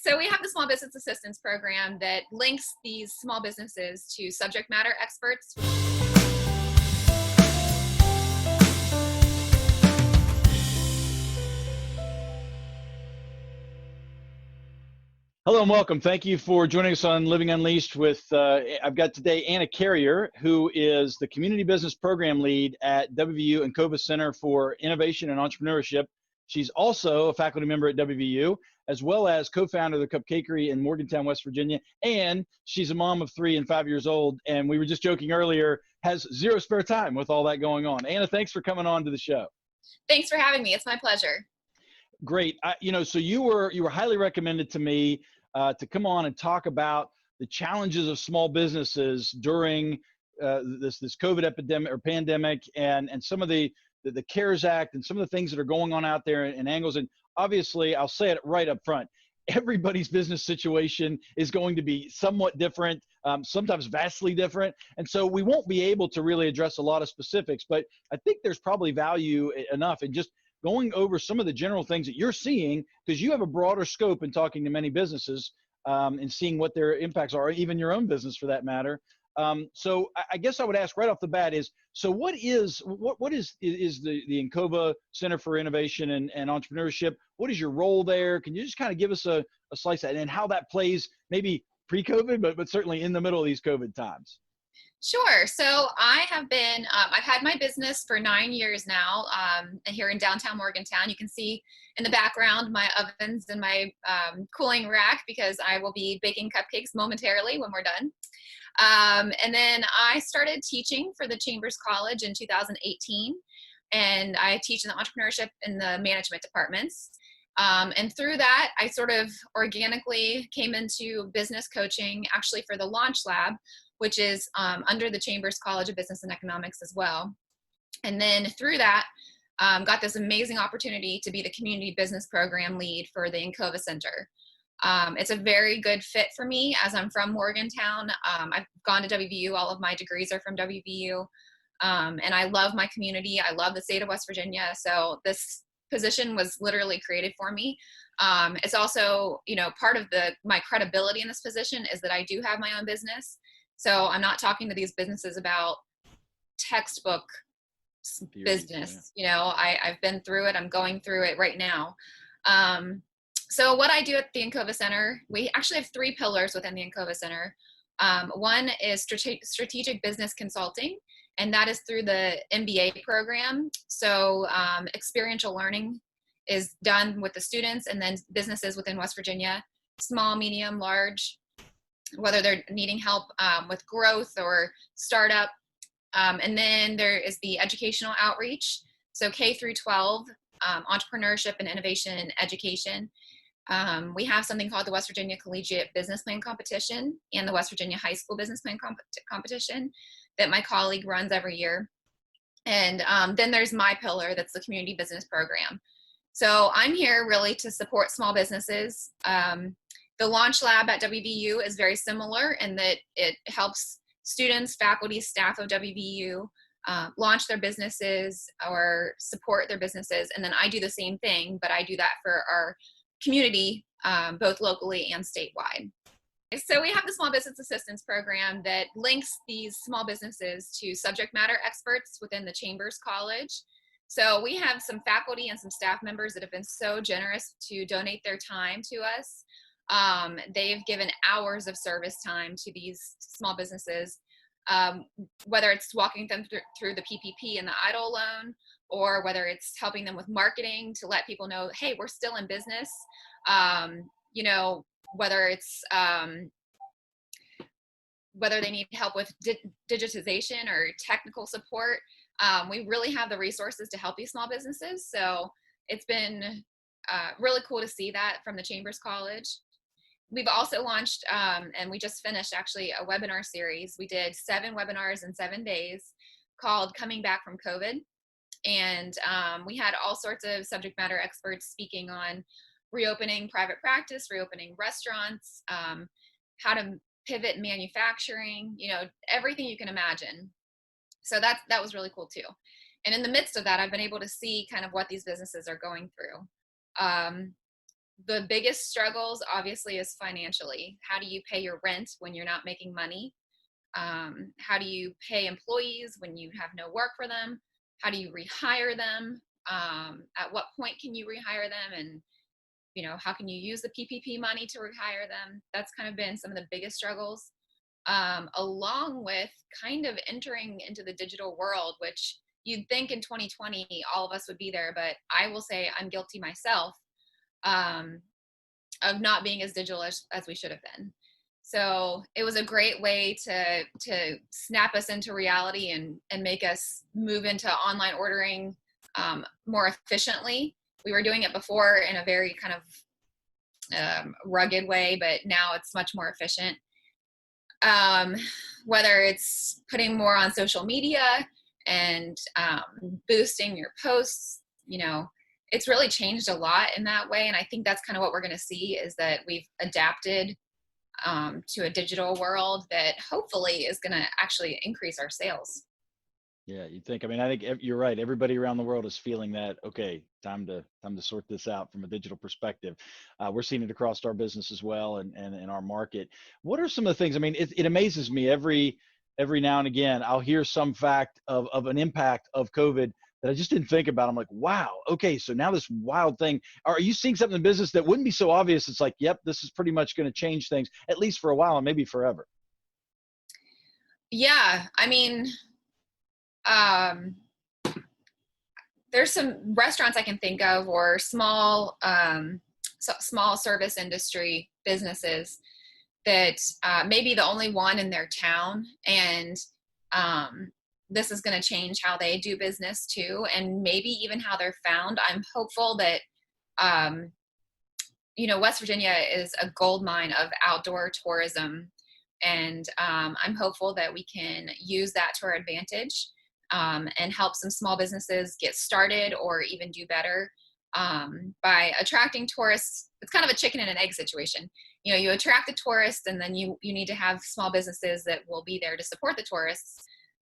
So we have the Small Business Assistance Program that links these small businesses to subject matter experts. Hello and welcome. Thank you for joining us on Living Unleashed with, I've got today Anna Carrier, who is the Community Business Program Lead at WVU Encova Center for Innovation and Entrepreneurship. She's also a faculty member at WVU, as well as co-founder of the Cupcakery in Morgantown, West Virginia. And she's a mom of 3 and 5 years old. And we were just joking earlier, has zero spare time with all that going on. Anna, thanks for coming on to the show. Thanks for having me. It's my pleasure. Great. So you were highly recommended to me to come on and talk about the challenges of small businesses during this COVID epidemic or pandemic, and some of the CARES Act and some of the things that are going on out there and angles. And obviously, I'll say it right up front, everybody's business situation is going to be somewhat different, sometimes vastly different. And so we won't be able to really address a lot of specifics, but I think there's probably value enough in just going over some of the general things that you're seeing, because you have a broader scope in talking to many businesses and seeing what their impacts are, even your own business for that matter. So I guess I would ask right off the bat is, so what is the Encova Center for Innovation and Entrepreneurship? What is your role there? Can you just kind of give us a slice of that and how that plays maybe pre-COVID, but certainly in the middle of these COVID times? Sure. So I have been, I've had my business for 9 years now here in downtown Morgantown. You can see in the background my ovens and my cooling rack, because I will be baking cupcakes momentarily when we're done. And then I started teaching for the Chambers College in 2018, and I teach in the entrepreneurship and the management departments. And through that, I sort of organically came into business coaching, actually for the Launch Lab, which is under the Chambers College of Business and Economics as well. And then through that, got this amazing opportunity to be the Community Business Program Lead for the Encova Center. It's a very good fit for me, as I'm from Morgantown. I've gone to WVU. All of my degrees are from WVU. And I love my community. I love the state of West Virginia. So this position was literally created for me. It's also, part of my credibility in this position is that I do have my own business. So I'm not talking to these businesses about textbook business. Yeah. I've been through it. I'm going through it right now. So what I do at the Encova Center, we actually have 3 pillars within the Encova Center. One is strategic business consulting, and that is through the MBA program. So experiential learning is done with the students and then businesses within West Virginia, small, medium, large, whether they're needing help with growth or startup. And then there is the educational outreach. So K through 12, entrepreneurship and innovation and education. We have something called the West Virginia Collegiate Business Plan Competition and the West Virginia High School Business Plan Competition that my colleague runs every year. And then there's my pillar, that's the Community Business Program. So I'm here really to support small businesses. The Launch Lab at WVU is very similar in that it helps students, faculty, staff of WVU launch their businesses or support their businesses. And then I do the same thing, but I do that for our community, both locally and statewide. So we have the Small Business Assistance Program that links these small businesses to subject matter experts within the Chambers College. So we have some faculty and some staff members that have been so generous to donate their time to us. They've given hours of service time to these small businesses, whether it's walking them through the PPP and the EIDL loan, or whether it's helping them with marketing to let people know, hey, we're still in business. Whether it's whether they need help with digitization or technical support. We really have the resources to help these small businesses. So it's been really cool to see that from the Chambers College. We've also launched, and we just finished actually a webinar series. We did 7 webinars in 7 days called Coming Back from COVID. And we had all sorts of subject matter experts speaking on reopening private practice, reopening restaurants, how to pivot manufacturing, everything you can imagine. So that was really cool too. And in the midst of that, I've been able to see kind of what these businesses are going through. The biggest struggles obviously is financially. How do you pay your rent when you're not making money? How do you pay employees when you have no work for them? How do you rehire them? At what point can you rehire them? And, how can you use the PPP money to rehire them? That's kind of been some of the biggest struggles, along with kind of entering into the digital world, which you'd think in 2020, all of us would be there. But I will say I'm guilty myself, um, of not being as digital as we should have been. So it was a great way to snap us into reality and make us move into online ordering, more efficiently. We were doing it before in a very kind of, rugged way, but now it's much more efficient. Um, Whether it's putting more on social media and, boosting your posts, it's really changed a lot in that way. And I think that's kind of what we're going to see, is that we've adapted, to a digital world that hopefully is going to actually increase our sales. Yeah, you think. I mean, I think you're right. Everybody around the world is feeling that. Okay, time to sort this out from a digital perspective. We're seeing it across our business as well, and in our market. What are some of the things? I mean, it amazes me every now and again. I'll hear some fact of an impact of COVID that I just didn't think about. I'm like, wow. Okay, so now this wild thing. Are you seeing something in business that wouldn't be so obvious? It's like, yep, this is pretty much going to change things, at least for a while and maybe forever. Yeah, I mean, um, there's some restaurants I can think of, or small, small service industry businesses that, may be the only one in their town, and, this is going to change how they do business too, and maybe even how they're found. I'm hopeful that, um, West Virginia is a gold mine of outdoor tourism, and, I'm hopeful that we can use that to our advantage, and help some small businesses get started or even do better, by attracting tourists. It's kind of a chicken and an egg situation. You attract the tourists, and then you need to have small businesses that will be there to support the tourists.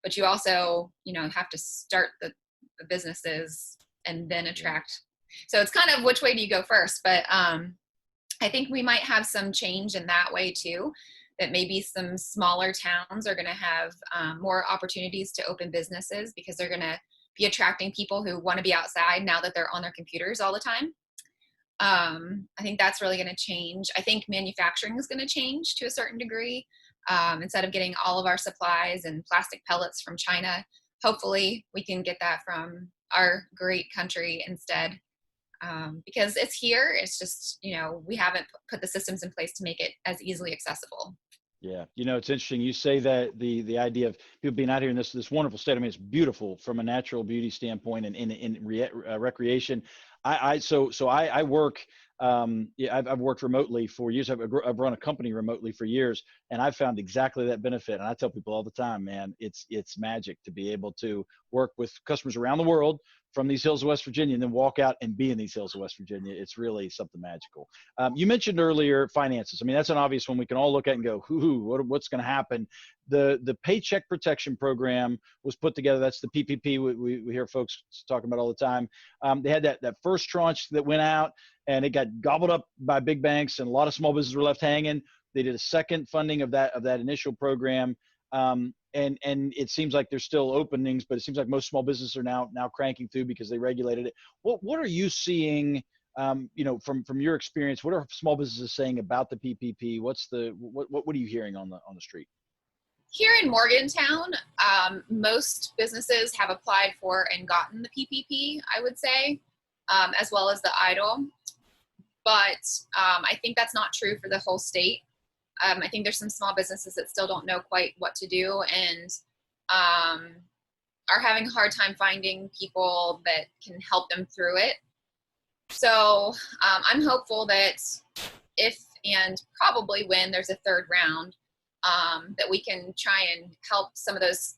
But you also, have to start the businesses and then attract. So it's kind of which way do you go first? But, I think we might have some change in that way too, that maybe some smaller towns are going to have, more opportunities to open businesses, because they're going to be attracting people who want to be outside now that they're on their computers all the time. I think that's really going to change. I think manufacturing is going to change to a certain degree. Instead of getting all of our supplies and plastic pellets from China, hopefully we can get that from our great country instead. Because it's here. It's just, we haven't put the systems in place to make it as easily accessible. Yeah, it's interesting. You say that the idea of people being out here in this wonderful state. I mean, it's beautiful from a natural beauty standpoint and in recreation. I work. Yeah, I've worked remotely for years. I've run a company remotely for years, and I've found exactly that benefit. And I tell people all the time, man, it's magic to be able to work with customers around the world from these hills of West Virginia, and then walk out and be in these hills of West Virginia. It's really something magical. You mentioned earlier finances. I mean, that's an obvious one we can all look at and go, what's going to happen? The Paycheck Protection Program was put together. That's the PPP we hear folks talking about all the time. They had that first tranche that went out, and it got gobbled up by big banks, and a lot of small businesses were left hanging. They did a second funding of that initial program. And it seems like there's still openings, but it seems like most small businesses are now cranking through because they regulated it. What are you seeing, from your experience? What are small businesses saying about the PPP? What are you hearing on the street? Here in Morgantown, most businesses have applied for and gotten the PPP, I would say, as well as the EIDL. But, I think that's not true for the whole state. I think there's some small businesses that still don't know quite what to do, and, are having a hard time finding people that can help them through it. So, I'm hopeful that if and probably when there's a third round, that we can try and help some of those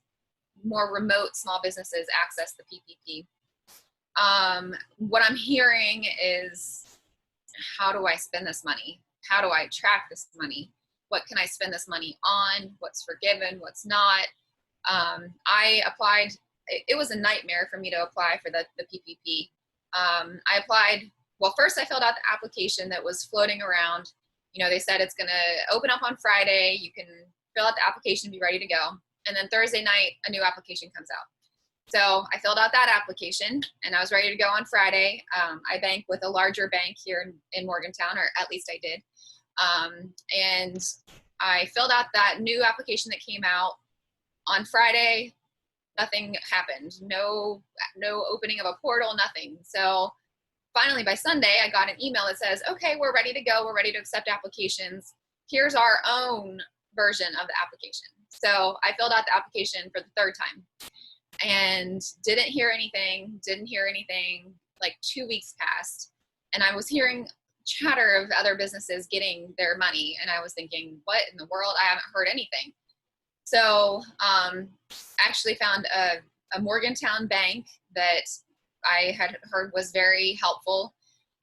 more remote small businesses access the PPP. What I'm hearing is, how do I spend this money? How do I track this money? What can I spend this money on? What's forgiven? What's not? I applied. It was a nightmare for me to apply for the PPP. I applied well, first I filled out the application that was floating around. They said it's going to open up on Friday. You can fill out the application, be ready to go. And then Thursday night, a new application comes out. So I filled out that application and I was ready to go on Friday. I bank with a larger bank here in Morgantown, or at least I did. And I filled out that new application that came out on Friday. Nothing happened. No opening of a portal, nothing. So finally by Sunday, I got an email that says, okay, we're ready to go. We're ready to accept applications. Here's our own version of the application. So I filled out the application for the third time and didn't hear anything. Like 2 weeks passed and I was hearing chatter of other businesses getting their money. And I was thinking, what in the world? I haven't heard anything. So actually found a Morgantown bank that I had heard was very helpful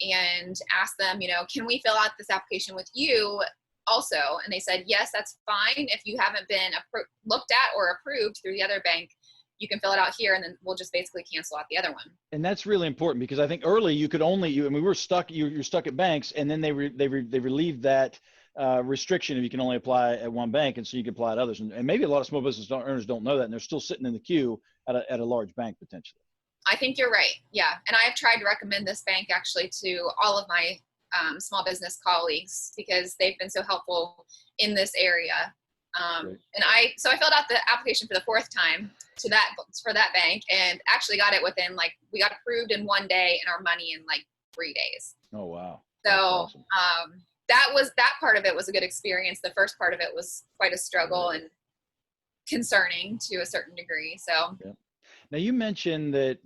and asked them, can we fill out this application with you also? And they said, yes, that's fine. If you haven't been looked at or approved through the other bank, you can fill it out here and then we'll just basically cancel out the other one. And that's really important because I think early you could only, you're stuck at banks, and then they relieved that restriction if you can only apply at one bank, and so you can apply at others. And maybe a lot of small business owners don't know that, and they're still sitting in the queue at a large bank potentially. I think you're right. Yeah. And I have tried to recommend this bank actually to all of my small business colleagues because they've been so helpful in this area. And I filled out the application for the fourth time for that bank and actually got it within we got approved in 1 day and our money in 3 days. Oh, wow. So, awesome. that part of it was a good experience. The first part of it was quite a struggle and concerning to a certain degree. So, yeah. Now you mentioned that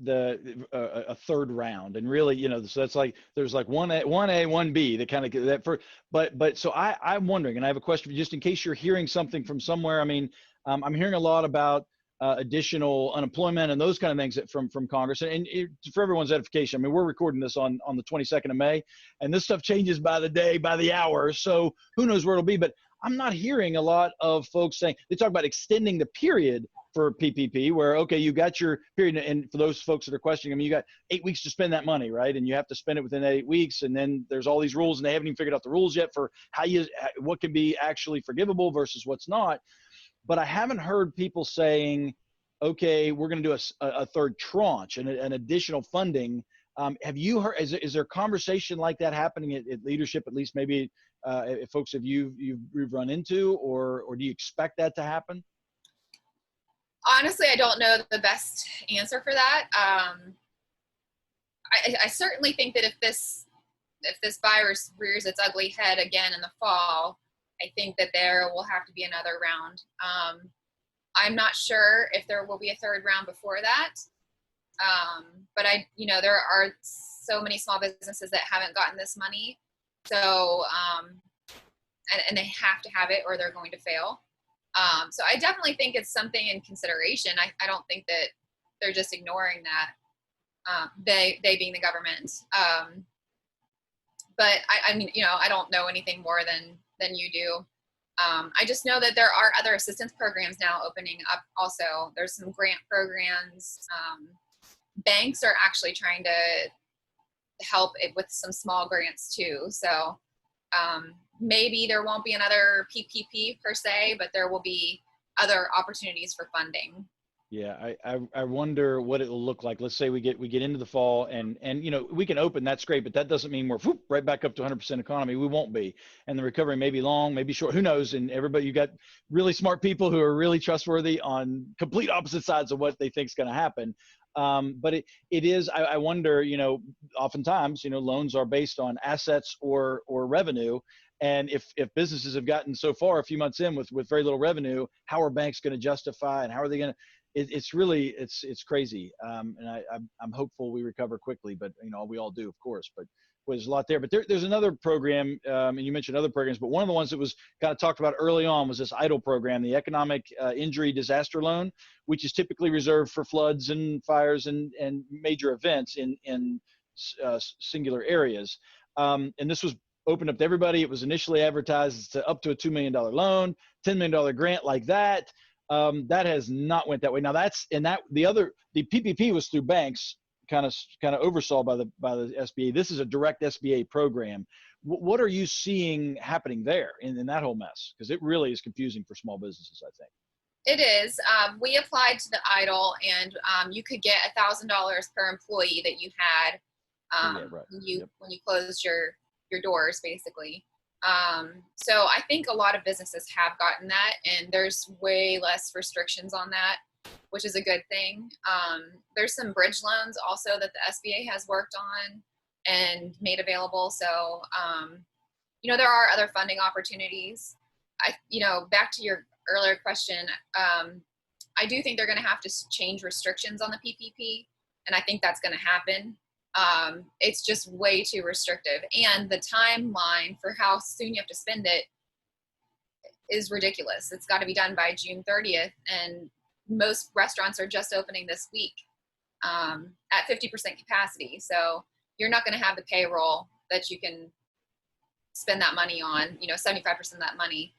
a third round, and really, so that's there's 1A, 1B, that kind of that for, but so I'm wondering, and I have a question just in case you're hearing something from somewhere. I mean, I'm hearing a lot about additional unemployment and those kind of things from Congress, and for everyone's edification, I mean, we're recording this on the 22nd of May, and this stuff changes by the day, by the hour, so who knows where it'll be. But I'm not hearing a lot of folks saying, they talk about extending the period for PPP, where, okay, you got your period, and for those folks that are questioning, I mean, you got 8 weeks to spend that money, right? And you have to spend it within 8 weeks, and then there's all these rules, and they haven't even figured out the rules yet for what can be actually forgivable versus what's not. But I haven't heard people saying, okay, we're going to do a third tranche and an additional funding. Have you heard, is there conversation like that happening at leadership, at least maybe if folks you've run into, or do you expect that to happen? Honestly, I don't know the best answer for that. I certainly think that if this virus rears its ugly head again in the fall, I think that there will have to be another round. I'm not sure if there will be a third round before that. But there are so many small businesses that haven't gotten this money. So, and they have to have it or they're going to fail. So I definitely think it's something in consideration. I don't think that they're just ignoring that, they being the government. But I mean, I don't know anything more than you do. I just know that there are other assistance programs now opening up also. There's some grant programs. Banks are actually trying to help it with some small grants too. So maybe there won't be another PPP per se, but there will be other opportunities for funding. Yeah, I wonder what it will look like. Let's say we get into the fall and we can open, that's great, but that doesn't mean we're right back up to 100% economy. We won't be, and the recovery may be long, maybe short. Who knows? And everybody, you got really smart people who are really trustworthy on complete opposite sides of what they think is going to happen. But it is. I wonder. Oftentimes, loans are based on assets or revenue. And if businesses have gotten so far a few months in with very little revenue, how are banks going to justify, and how are they going to? It's really crazy. And I'm hopeful we recover quickly, but we all do, of course. But there's a lot there. But there's another program, and you mentioned other programs, but one of the ones that was kind of talked about early on was this EIDL program, the Economic Injury Disaster Loan, which is typically reserved for floods and fires and major events in singular areas. And this was opened up to everybody. It was initially advertised as up to a $2 million loan, $10 million grant like that. That has not went that way. Now the PPP was through banks kind of oversaw by the SBA. This is a direct SBA program. What are you seeing happening there in that whole mess? Because it really is confusing for small businesses, I think. It is. We applied to the EIDL, and you could get $1,000 per employee that you had Right. when you closed your doors, basically. So I think a lot of businesses have gotten that, and there's way less restrictions on that, which is a good thing. There's some bridge loans also that the SBA has worked on and made available. So, there are other funding opportunities. Back to your earlier question, I do think they're going to have to change restrictions on the PPP, and I think that's going to happen. It's just way too restrictive, and the timeline for how soon you have to spend it is ridiculous. It's got to be done by June 30th, and most restaurants are just opening this week at 50% capacity. So you're not going to have the payroll that you can spend that money on, 75% of that money.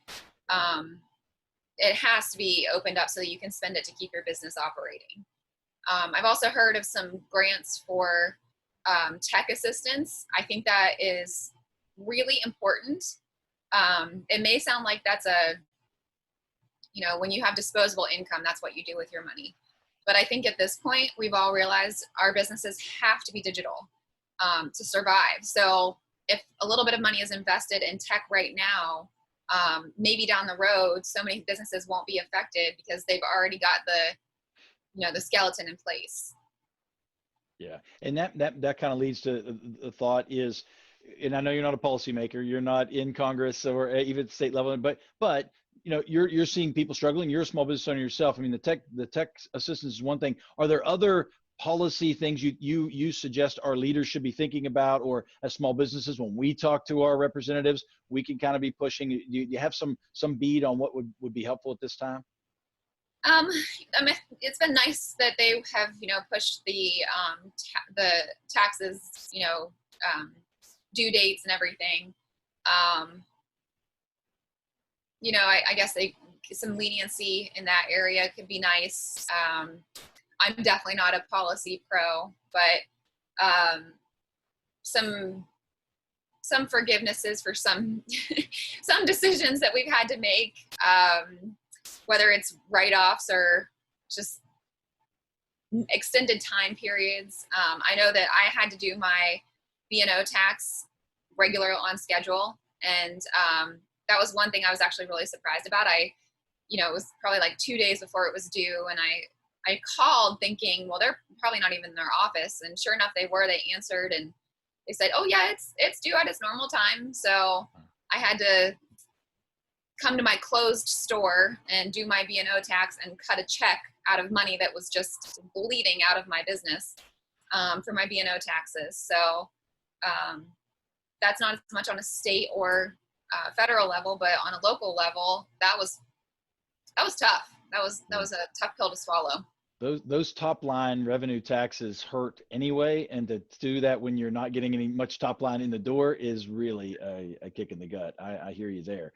It has to be opened up so that you can spend it to keep your business operating. I've also heard of some grants for tech assistance. I think that is really important. It may sound like that's when you have disposable income, that's what you do with your money. But I think at this point, we've all realized our businesses have to be digital to survive. So if a little bit of money is invested in tech right now, maybe down the road, so many businesses won't be affected because they've already got the skeleton in place. Yeah, and that kind of leads to the thought is, and I know you're not a policymaker, you're not in Congress or even at the state level, but you're seeing people struggling. You're a small business owner yourself. I mean, the tech assistance is one thing. Are there other policy things you suggest our leaders should be thinking about, or as small businesses, when we talk to our representatives, we can kind of be pushing? Do you have some bead on what would be helpful at this time? I mean, it's been nice that they have, pushed the taxes, due dates and everything. I guess some leniency in that area could be nice. I'm definitely not a policy pro, but some forgivenesses for some some decisions that we've had to make. Whether it's write-offs or just extended time periods. I know that I had to do my B&O tax regular on schedule. And that was one thing I was actually really surprised about. It was probably like 2 days before it was due. And I called thinking, well, they're probably not even in their office. And sure enough, they were. They answered and they said, oh yeah, it's due at its normal time. So I had to come to my closed store and do my B&O tax and cut a check out of money that was just bleeding out of my business for my B&O taxes. So that's not as much on a state or federal level, but on a local level, that was tough. That was a tough pill to swallow. Those top line revenue taxes hurt anyway, and to do that when you're not getting any much top line in the door is really a kick in the gut. I hear you there.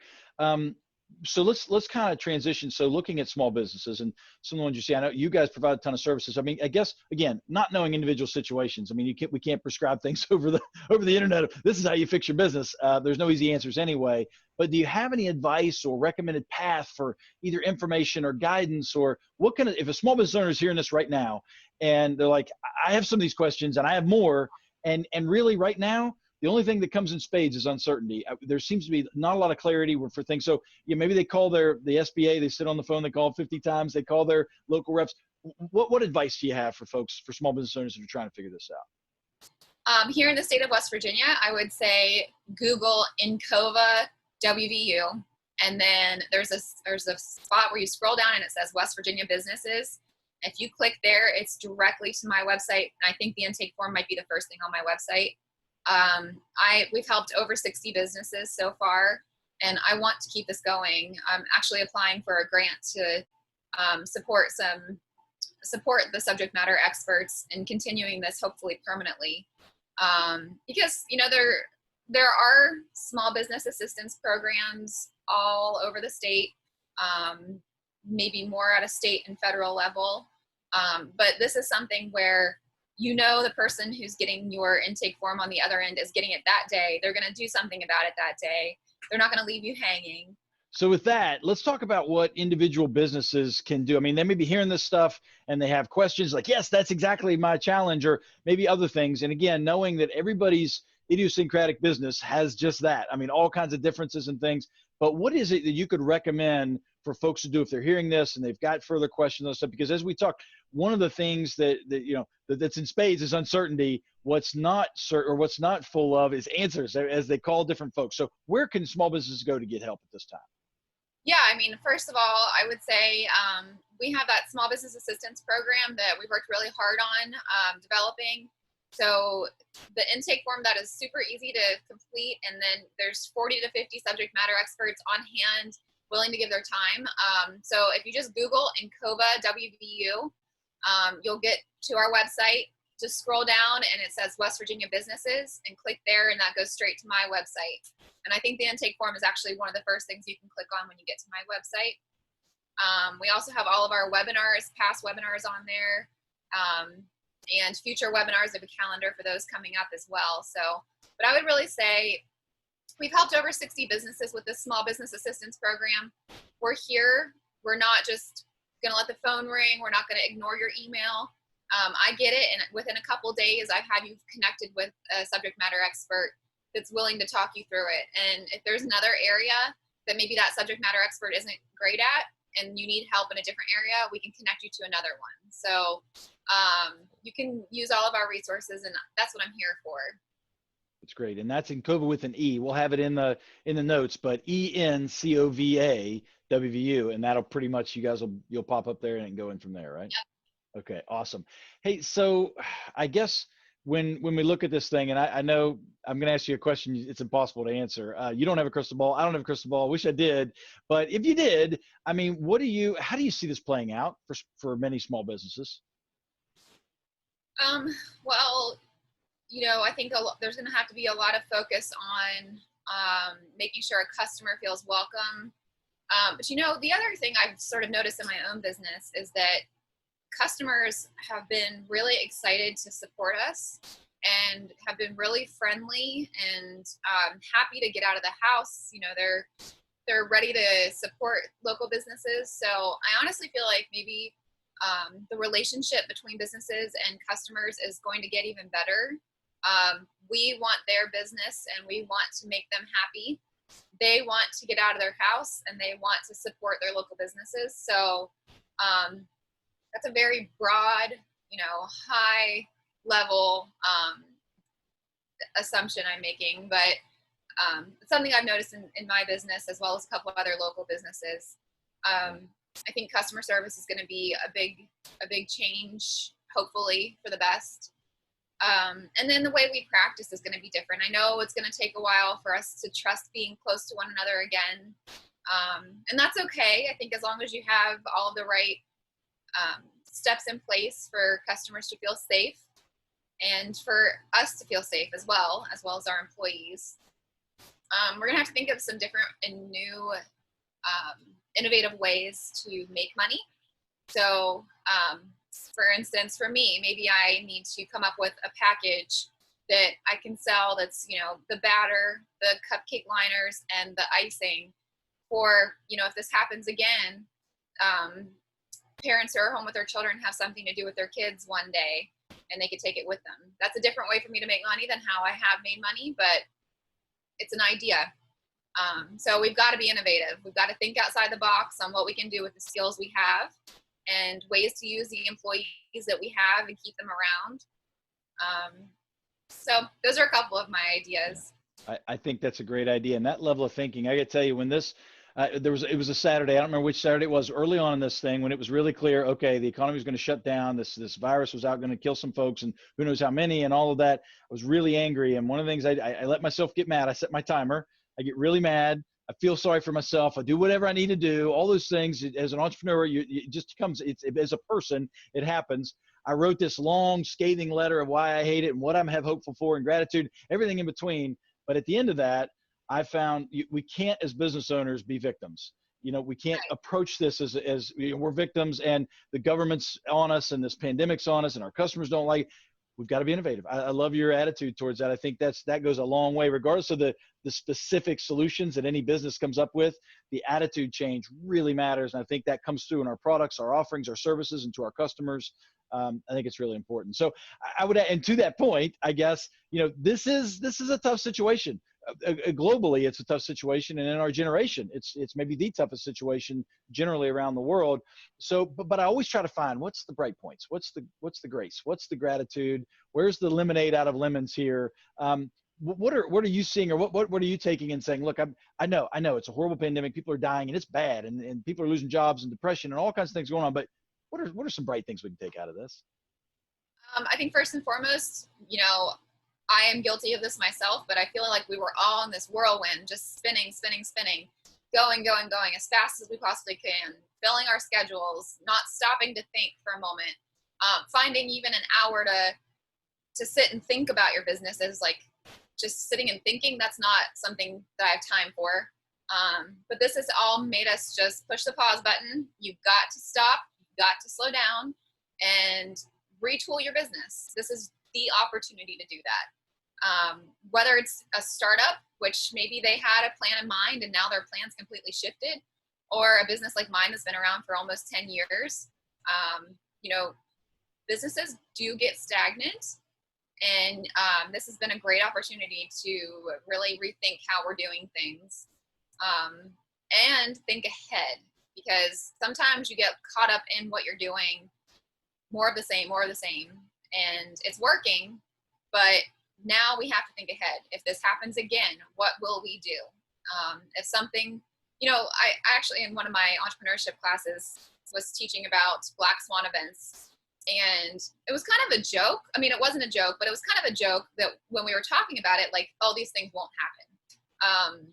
So let's kind of transition. So looking at small businesses and some of the ones you see, I know you guys provide a ton of services. I mean, I guess again, not knowing individual situations. I mean, we can't prescribe things over the internet. This is how you fix your business. There's no easy answers anyway. But do you have any advice or recommended path for either information or guidance, or what kind of, if a small business owner is hearing this right now and they're like, I have some of these questions and I have more, and really right now, the only thing that comes in spades is uncertainty. There seems to be not a lot of clarity for things. So maybe they call the SBA, they sit on the phone, they call 50 times, they call their local reps. What advice do you have for small business owners that are trying to figure this out? Here in the state of West Virginia, I would say Google Encova WVU, and then there's a spot where you scroll down and it says West Virginia businesses. If you click there, it's directly to my website. I think the intake form might be the first thing on my website. We've helped over 60 businesses so far, and I want to keep this going. I'm actually applying for a grant to support the subject matter experts in continuing this, hopefully permanently, because there are small business assistance programs all over the state, maybe more at a state and federal level, but this is something where you know the person who's getting your intake form on the other end is getting it that day. They're going to do something about it that day. They're not going to leave you hanging. So with that, let's talk about what individual businesses can do. I mean, they may be hearing this stuff and they have questions like, yes, that's exactly my challenge, or maybe other things. And again, knowing that everybody's idiosyncratic business has just that. I mean, all kinds of differences and things. But what is it that you could recommend for folks to do if they're hearing this and they've got further questions and stuff? Because as we talk, one of the things that's in spades is uncertainty. What's not certain or what's not full of is answers, as they call different folks. So where can small businesses go to get help at this time? Yeah, I mean, first of all, I would say we have that small business assistance program that we've worked really hard on developing. So the intake form, that is super easy to complete, and then there's 40 to 50 subject matter experts on hand willing to give their time. So if you just Google Encova WVU, you'll get to our website. Just scroll down and it says West Virginia businesses, and click there, and that goes straight to my website. And I think the intake form is actually one of the first things you can click on when you get to my website. We also have all of our webinars, past webinars on there, and future webinars. We have a calendar for those coming up as well. So, but I would really say we've helped over 60 businesses with this small business assistance program. We're here. We're not just going to let the phone ring. We're not going to ignore your email. I get it, and within a couple days, I've had you connected with a subject matter expert that's willing to talk you through it. And if there's another area that maybe that subject matter expert isn't great at, and you need help in a different area, we can connect you to another one. So you can use all of our resources, and that's what I'm here for. That's great. And that's Encova with an E. We'll have it in the notes, but ENCOVA WVU, and that'll pretty much, you'll pop up there and go in from there, right? Yep. Okay, awesome. Hey, so I guess when we look at this thing, and I know I'm going to ask you a question it's impossible to answer. You don't have a crystal ball. I don't have a crystal ball. I wish I did. But if you did, I mean, how do you see this playing out for many small businesses? Well, I think there's going to have to be a lot of focus on making sure a customer feels welcome. But the other thing I've sort of noticed in my own business is that customers have been really excited to support us and have been really friendly and happy to get out of the house. They're ready to support local businesses. So I honestly feel like maybe the relationship between businesses and customers is going to get even better. We want their business and we want to make them happy. They want to get out of their house and they want to support their local businesses. So that's a very broad, high level assumption I'm making, but it's something I've noticed in my business as well as a couple of other local businesses. I think customer service is going to be a big change, hopefully for the best. And then the way we practice is going to be different. I know it's going to take a while for us to trust being close to one another again. And that's okay. I think as long as you have all of the right steps in place for customers to feel safe and for us to feel safe as well as our employees. We're going to have to think of some different and new innovative ways to make money. So, for instance, for me, maybe I need to come up with a package that I can sell that's, the batter, the cupcake liners, and the icing for, if this happens again, parents who are home with their children have something to do with their kids one day and they could take it with them. That's a different way for me to make money than how I have made money, but it's an idea. So we've got to be innovative. We've got to think outside the box on what we can do with the skills we have and ways to use the employees that we have and keep them around. So those are a couple of my ideas. Yeah. I think that's a great idea. And that level of thinking, I got to tell you, when this, it was a Saturday. I don't remember which Saturday it was, early on in this thing, when it was really clear, okay, the economy was going to shut down. This virus was out going to kill some folks and who knows how many and all of that. I was really angry. And one of the things I let myself get mad. I set my timer. I get really mad. I feel sorry for myself. I do whatever I need to do. All those things. As an entrepreneur, it just comes. As a person, it happens. I wrote this long, scathing letter of why I hate it and what I'm hopeful for and gratitude, everything in between. But at the end of that, I found we can't, as business owners, be victims. We can't approach this as we're victims and the government's on us and this pandemic's on us and our customers don't like it. we've got to be innovative. I love your attitude towards that. I think that goes a long way, regardless of the specific solutions that any business comes up with. The attitude change really matters. And I think that comes through in our products, our offerings, our services, and to our customers. I think it's really important. So I would, and to that point, I guess, this is a tough situation. Globally, it's a tough situation, and in our generation, it's maybe the toughest situation generally around the world. So, but I always try to find what's the bright points, what's the grace, what's the gratitude, where's the lemonade out of lemons here. What are you seeing, or what are you taking and saying? Look, I know it's a horrible pandemic, people are dying, and it's bad, and people are losing jobs and depression and all kinds of things going on. But what are some bright things we can take out of this? I think first and foremost, I am guilty of this myself, but I feel like we were all in this whirlwind, just spinning, going as fast as we possibly can, filling our schedules, not stopping to think for a moment, finding even an hour to sit and think about your business is like just sitting and thinking. That's not something that I have time for. But this has all made us just push the pause button. You've got to stop, you've got to slow down and retool your business. This is the opportunity to do that. Whether it's a startup, which maybe they had a plan in mind and now their plan's completely shifted, or a business like mine that's been around for almost 10 years, businesses do get stagnant. And this has been a great opportunity to really rethink how we're doing things, and think ahead, because sometimes you get caught up in what you're doing, more of the same, and it's working, but now we have to think ahead. If this happens again, what will we do? If something, I actually, in one of my entrepreneurship classes, was teaching about Black Swan events. And it was kind of a joke. I mean, it wasn't a joke, but it was kind of a joke that when we were talking about it, like, oh, these things won't happen.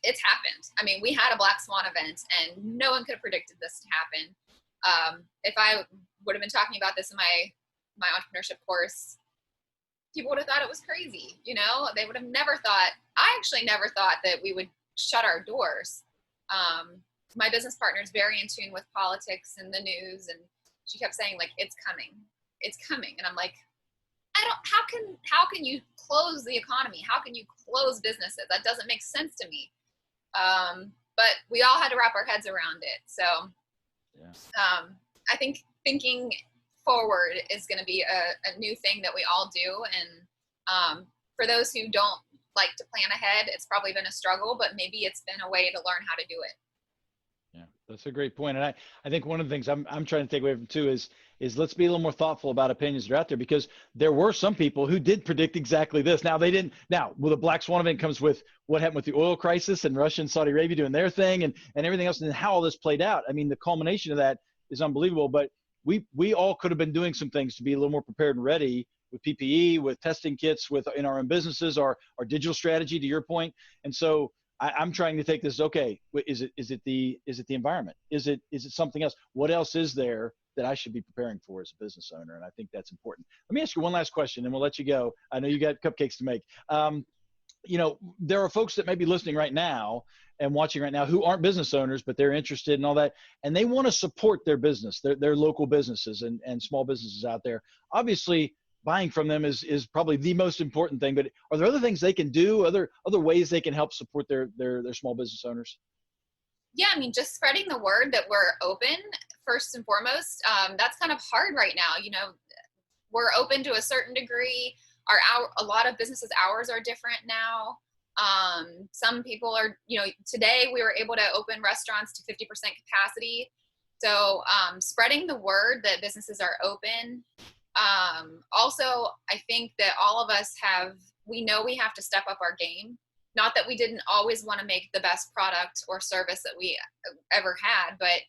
It's happened. I mean, we had a Black Swan event and no one could have predicted this to happen. If I would have been talking about this in my entrepreneurship course, people would have thought it was crazy. They would have never thought, I actually never thought that we would shut our doors. My business partner is very in tune with politics and the news, and she kept saying, like, it's coming. And I'm like, how can you close the economy? How can you close businesses? That doesn't make sense to me. But we all had to wrap our heads around it. So yeah. I think thinking forward is going to be a new thing that we all do. And for those who don't like to plan ahead, it's probably been a struggle, but maybe it's been a way to learn how to do it. Yeah, that's a great point. And I think one of the things I'm trying to take away from too is let's be a little more thoughtful about opinions that are out there, because there were some people who did predict exactly this. Now they didn't. Now, well, the Black Swan event comes with what happened with the oil crisis and Russia and Saudi Arabia doing their thing and everything else, and how all this played out. I mean, the culmination of that is unbelievable. But we all could have been doing some things to be a little more prepared and ready with PPE, with testing kits, in our own businesses, our digital strategy, to your point. And so I'm trying to take this. Okay, is it the environment? Is it something else? What else is there that I should be preparing for as a business owner? And I think that's important. Let me ask you one last question, and we'll let you go. I know you got cupcakes to make. There are folks that may be listening right now and watching right now who aren't business owners, but they're interested in all that, and they want to support their business, their local businesses and small businesses out there. Obviously, buying from them is probably the most important thing, but are there other things they can do, other ways they can help support their small business owners? Yeah, I mean, just spreading the word that we're open, first and foremost. That's kind of hard right now. We're open to a certain degree. A lot of businesses' hours are different now. Some people are, today we were able to open restaurants to 50% capacity. So spreading the word that businesses are open. Also, I think that all of us we know we have to step up our game. Not that we didn't always want to make the best product or service that we ever had, but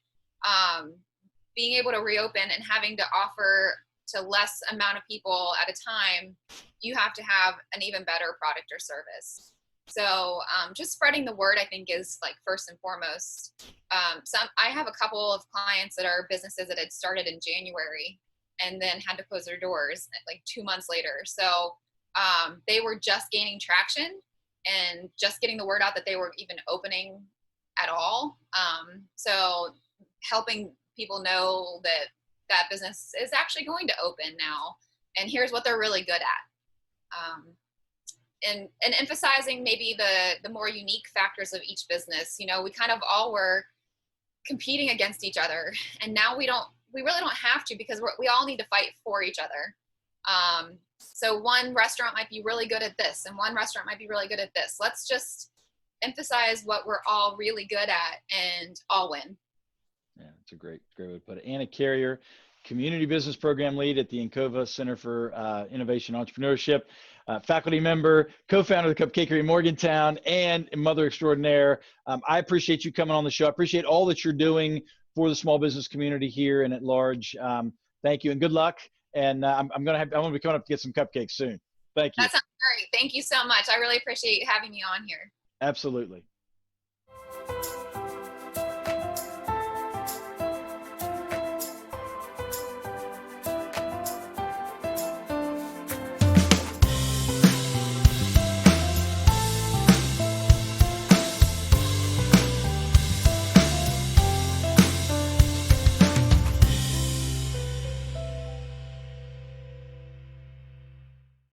being able to reopen and having to offer to less amount of people at a time, you have to have an even better product or service. So just spreading the word, I think, is like first and foremost. I have a couple of clients that are businesses that had started in January and then had to close their doors like 2 months later. So they were just gaining traction and just getting the word out that they were even opening at all. So helping people know that business is actually going to open now. and here's what they're really good at. And emphasizing maybe the more unique factors of each business. You know, we kind of all were competing against each other, and now we really don't have to, because we all need to fight for each other. So one restaurant might be really good at this, and one restaurant might be really good at this. Let's just emphasize what we're all really good at and all win. Yeah, it's a great way to put it. Anna Carrier, Community Business Program Lead at the Encova Center for Innovation and Entrepreneurship, faculty member, co-founder of the Cupcakery in Morgantown, and mother extraordinaire. I appreciate you coming on the show. I appreciate all that you're doing for the small business community here and at large. Thank you and good luck. And I'm going to be coming up to get some cupcakes soon. Thank you. That sounds great. Thank you so much. I really appreciate you having me on here. Absolutely.